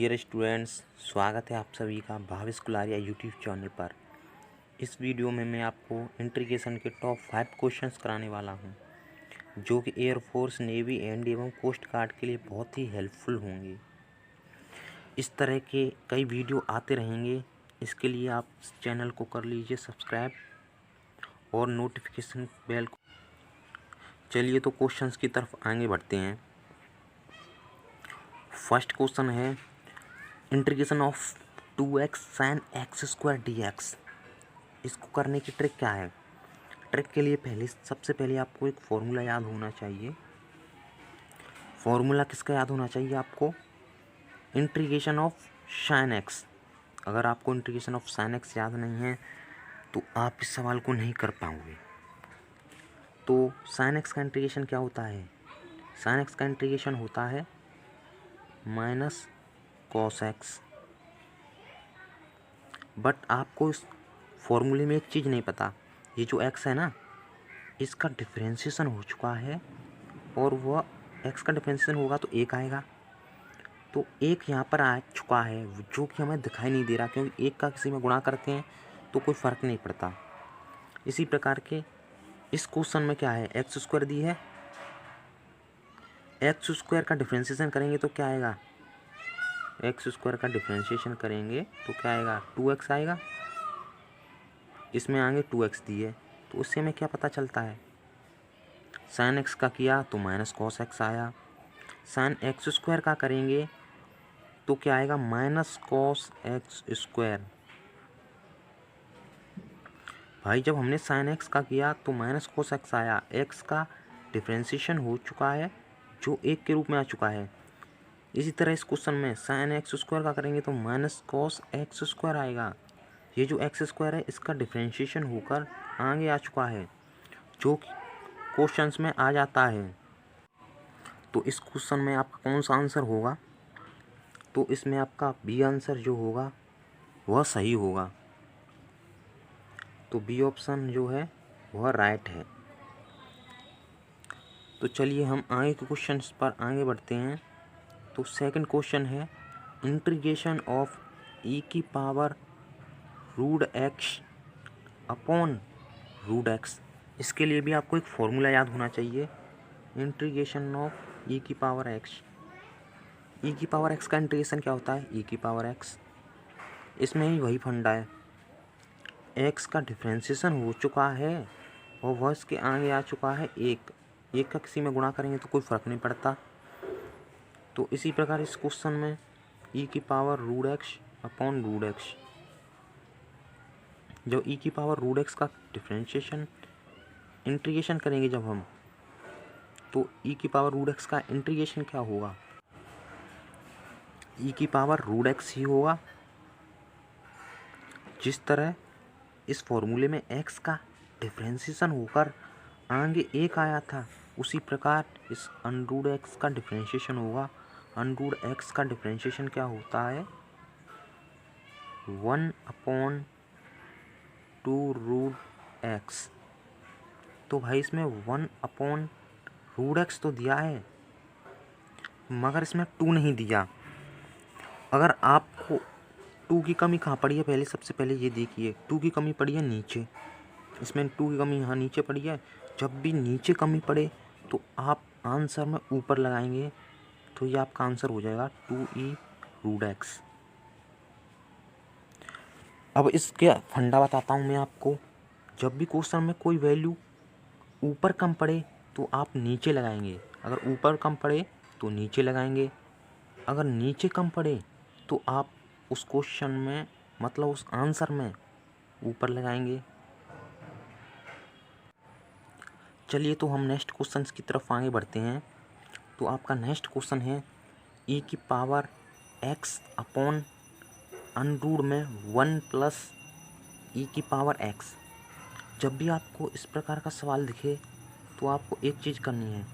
Dear students, स्वागत है आप सभी का भाव स्कूलारिया यूट्यूब चैनल पर। इस वीडियो में मैं आपको इंटीग्रेशन के टॉप 5 क्वेश्चंस कराने वाला हूं, जो कि एयरफोर्स, नेवी एवं कोस्ट गार्ड के लिए बहुत ही हेल्पफुल होंगे। इस तरह के कई वीडियो आते रहेंगे। इसके लिए आप चैनल को कर लीजिए सब्सक्राइब और नोटिफिकेशन बेल को। चलिए तो क्वेश्चंस की तरफ आगे बढ़ते हैं। फर्स्ट क्वेश्चन है integration of 2x sin x² dx। इसको करने की ट्रिक क्या है? ट्रिक के लिए सबसे पहले आपको एक फॉर्मूला याद होना चाहिए। फॉर्मूला किसका याद होना चाहिए आपको? Integration of sin x। अगर आपको इंटीग्रेशन ऑफ sin x याद नहीं है तो आप इस सवाल को नहीं कर पाओगे। तो sin x का इंटीग्रेशन क्या होता है? sin x का इंटीग्रेशन होता है माइनस cos x। बट आपको इस फॉर्मूले में एक चीज़ नहीं पता, ये जो x है ना, इसका डिफरेंशिएशन हो चुका है और वह x का डिफरेंशिएशन होगा तो 1 आएगा। तो 1 यहाँ पर आ चुका है जो कि हमें दिखाई नहीं दे रहा, क्योंकि 1 का किसी में गुणा करते हैं तो कोई फ़र्क नहीं पड़ता। इसी प्रकार के इस क्वेश्चन में क्या है, x² दी है। x² का डिफरेंशिएशन करेंगे तो क्या आएगा? x² का डिफरेंशिएशन करेंगे तो क्या आएगा? 2x आएगा। इसमें आगे 2x दी है तो उससे हमें क्या पता चलता है? sin x का किया तो माइनस cos x आया। sin x² का करेंगे तो क्या आएगा? Minus cos x²। भाई जब हमने sin x का किया तो माइनस cos x आया। x का डिफरेंशिएशन हो चुका है जो 1 के रूप में आ चुका है। इसी तरह इस क्वेश्चन में sin x² का करेंगे तो माइनस cos x² आएगा। ये जो x² है इसका डिफरेंशिएशन होकर आगे आ चुका है, जो क्वेश्चंस में आ जाता है। तो इस क्वेश्चन में आपका कौन सा आंसर होगा? तो इसमें आपका बी आंसर जो होगा वह सही होगा। तो बी ऑप्शन जो है वह राइट है। तो चलिए हम आगे के क्वेश्चंस पर आगे बढ़ते हैं। तो सेकंड क्वेश्चन है integration of e⁻√x upon √x। इसके लिए भी आपको एक फॉर्मूला याद होना चाहिए। Integration of e⁻x। e⁻x का इंटीग्रेशन क्या होता है? e⁻x। इसमें ही वही फंडा है, x का डिफरेंशिएशन हो चुका है और वह इसके आगे आ चुका है 1 का किसी में गुणा करेंगे तो कोई फ़र्क नहीं पड़ता। तो इसी प्रकार इस क्वेश्चन में e⁻√x अपॉन √x, जो e⁻√x का डिफरेंशिएशन इंटीग्रेशन करेंगे जब हम, तो e⁻√x का इंटीग्रेशन क्या होगा? e⁻√x ही होगा। जिस तरह इस फॉर्मूले में x का डिफरेंशिएशन होकर आगे 1 आया था, उसी प्रकार इस √x का डिफरेंशिएशन होगा। √x का डिफरेंशिएशन क्या होता है? 1/2√x। तो भाई इसमें 1/√x तो दिया है मगर इसमें 2 नहीं दिया। अगर आपको 2 की कमी कहाँ पड़ी है, पहले सबसे पहले ये देखिए, 2 की कमी पड़ी है नीचे। इसमें 2 की कमी यहाँ नीचे पड़ी है। जब भी नीचे कमी पड़े तो आप आंसर में ऊपर लगाएंगे तो ये आपका आंसर हो जाएगा 2e√x। अब इसके फंडा बताता हूँ मैं आपको। जब भी क्वेश्चन में कोई वैल्यू ऊपर कम पड़े तो आप नीचे लगाएंगे। अगर ऊपर कम पड़े तो नीचे लगाएंगे। अगर नीचे कम पड़े तो आप उस क्वेश्चन में, मतलब उस आंसर में, ऊपर लगाएंगे। चलिए तो हम नेक्स्ट क्वेश्चन की तरफ आगे बढ़ते हैं। तो आपका नेक्स्ट क्वेश्चन है e⁻x अपॉन √ में 1 + e⁻x। जब भी आपको इस प्रकार का सवाल दिखे तो आपको एक चीज़ करनी है।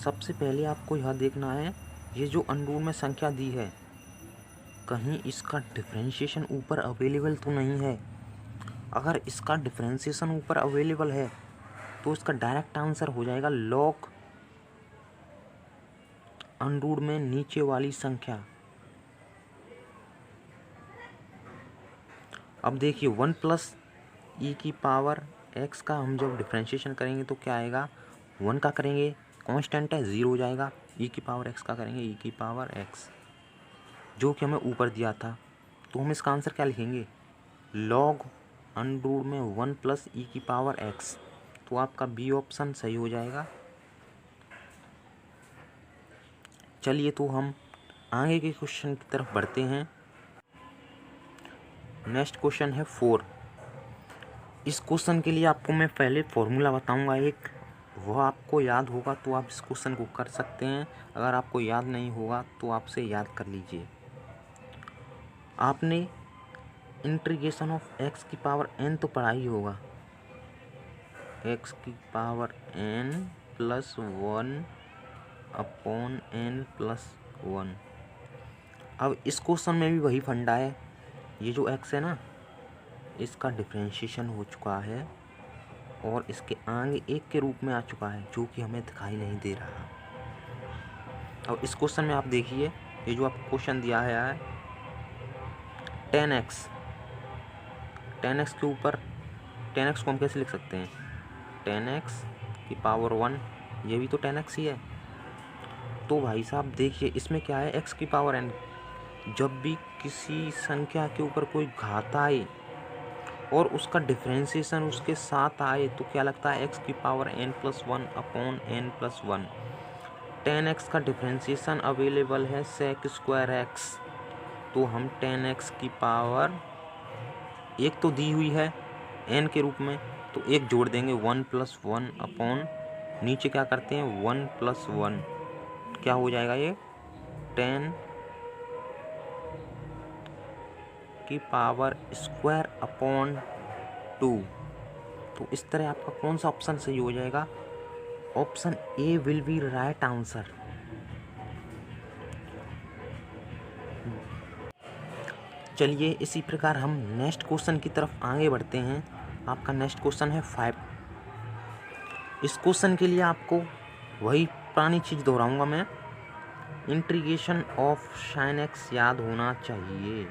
सबसे पहले आपको यह देखना है, ये जो √ में संख्या दी है, कहीं इसका डिफरेंशिएशन ऊपर अवेलेबल तो नहीं है। अगर इसका डिफरेंशिएशन ऊपर अवेलेबल है तो इसका डायरेक्ट आंसर हो जाएगा log अनरूट में नीचे वाली संख्या। अब देखिए 1 प्लस ई की पावर एक्स का हम जब डिफ्रेंशिएशन करेंगे तो क्या आएगा, 1 का करेंगे कांस्टेंट है 0 हो जाएगा, ई की पावर एक्स का करेंगे ई की पावर एक्स, जो कि हमें ऊपर दिया था। तो हम इसका आंसर क्या लिखेंगे, लॉग अंडरूट में 1 प्लस ई की पावर एक्स। तो आपका बी ऑप्शन सही हो जाएगा। चलिए तो हम आगे के क्वेश्चन की तरफ बढ़ते हैं। नेक्स्ट क्वेश्चन है 4। इस क्वेश्चन के लिए आपको मैं पहले फॉर्मूला बताऊंगा एक, वह आपको याद होगा तो आप इस क्वेश्चन को कर सकते हैं, अगर आपको याद नहीं होगा तो आपसे याद कर लीजिए। आपने इंटीग्रेशन ऑफ एक्स की पावर एन तो पढ़ा ही होगा, एक्स की power n plus 1 upon n plus 1। अब इस क्वेश्चन में भी वही फंडा है, ये जो एक्स है ना इसका डिफरेंशिएशन हो चुका है और इसके आगे एक के रूप में आ चुका है, जो कि हमें दिखाई नहीं दे रहा। अब इस क्वेश्चन में आप देखिए, ये जो आपको क्वेश्चन दिया है 10x, 10x के ऊपर 10x को हम कैसे लिख सकते हैं, 10x की पावर 1, ये भी तो 10x ही है। तो भाई साहब देखिए इसमें क्या है, x की पावर n, जब भी किसी संख्या के ऊपर कोई घात आए और उसका डिफरेंशिएशन उसके साथ आए तो क्या लगता है, x की power n plus 1 upon n plus 1। 10x का डिफरेंशिएशन अवेलेबल है sec स्क्वायर x, तो हम 10x की पावर एक तो दी हुई है n के रूप में, तो एक जोड़ देंगे 1 प्लस 1 अपॉन, नीचे क्या करते हैं 1 प्लस 1, क्या हो जाएगा ये 10 की पावर स्क्वायर अपॉन 2। तो इस तरह आपका कौन सा ऑप्शन सही हो जाएगा, option A will be right answer. चलिए इसी प्रकार हम नेक्स्ट क्वेश्चन की तरफ आगे बढ़ते हैं। आपका नेक्स्ट क्वेश्चन है 5। इस क्वेश्चन के लिए आपको वही पुरानी चीज़ दोहराऊंगा मैं, इंटीग्रेशन ऑफ साइन एक्स याद होना चाहिए।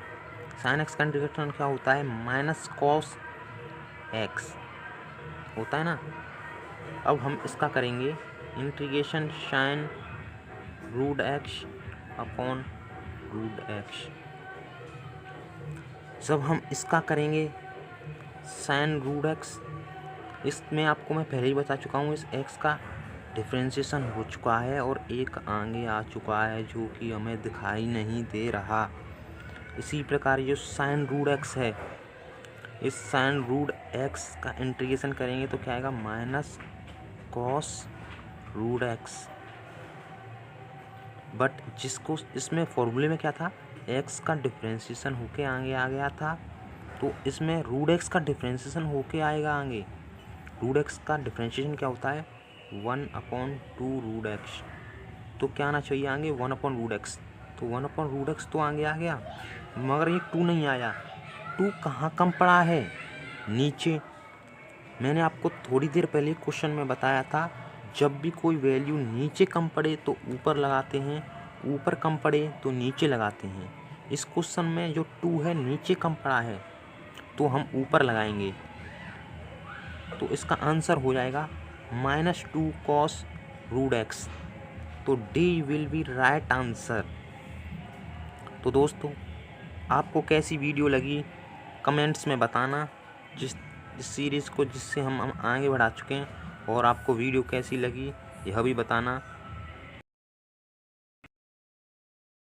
साइन एक्स का इंटीग्रेशन क्या होता है, माइनस कॉस एक्स होता है ना। अब हम इसका करेंगे integration sine root x upon root x. जब हम इसका करेंगे साइन रूट एक्स, इसमें आपको मैं पहले ही बता चुका हूँ, इस एक्स का डिफरेंशिएशन हो चुका है और एक आगे आ चुका है जो कि हमें दिखाई नहीं दे रहा। इसी प्रकार जो साइन रूट एक्स है, इस साइन रूट एक्स का इंटीग्रेशन करेंगे तो क्या आएगा, minus cos root x. But जिसको इसमें फॉर्मूले में क्या था, एक्स का डिफरेंशिएशन होके आगे आ गया था, तो इसमें रूट एक्स का डिफरेंशिएशन होके आएगा आगे। रूट एक्स का डिफरेंशिएशन क्या होता है 1 अपॉन 2 रूट एक्स, तो क्या आना चाहिए आगे 1 अपॉन रूट एक्स, तो 1 अपॉन रूट एक्स तो आगे आ गया, मगर ये 2 नहीं आया। 2 कहाँ कम पड़ा है, नीचे। मैंने आपको थोड़ी देर पहले क्वेश्चन में बताया था, जब भी कोई वैल्यू नीचे कम पड़े तो ऊपर लगाते हैं, ऊपर कम पड़े तो नीचे लगाते हैं। इस क्वेश्चन में जो 2 है नीचे कम पड़ा है तो हम ऊपर लगाएंगे, तो इसका आंसर हो जाएगा -2 कॉस रूट एक्स। तो D will be right answer. तो दोस्तों आपको कैसी वीडियो लगी कमेंट्स में बताना, जिस सीरीज़ को जिससे हम आगे बढ़ा चुके हैं, और आपको वीडियो कैसी लगी यह भी बताना।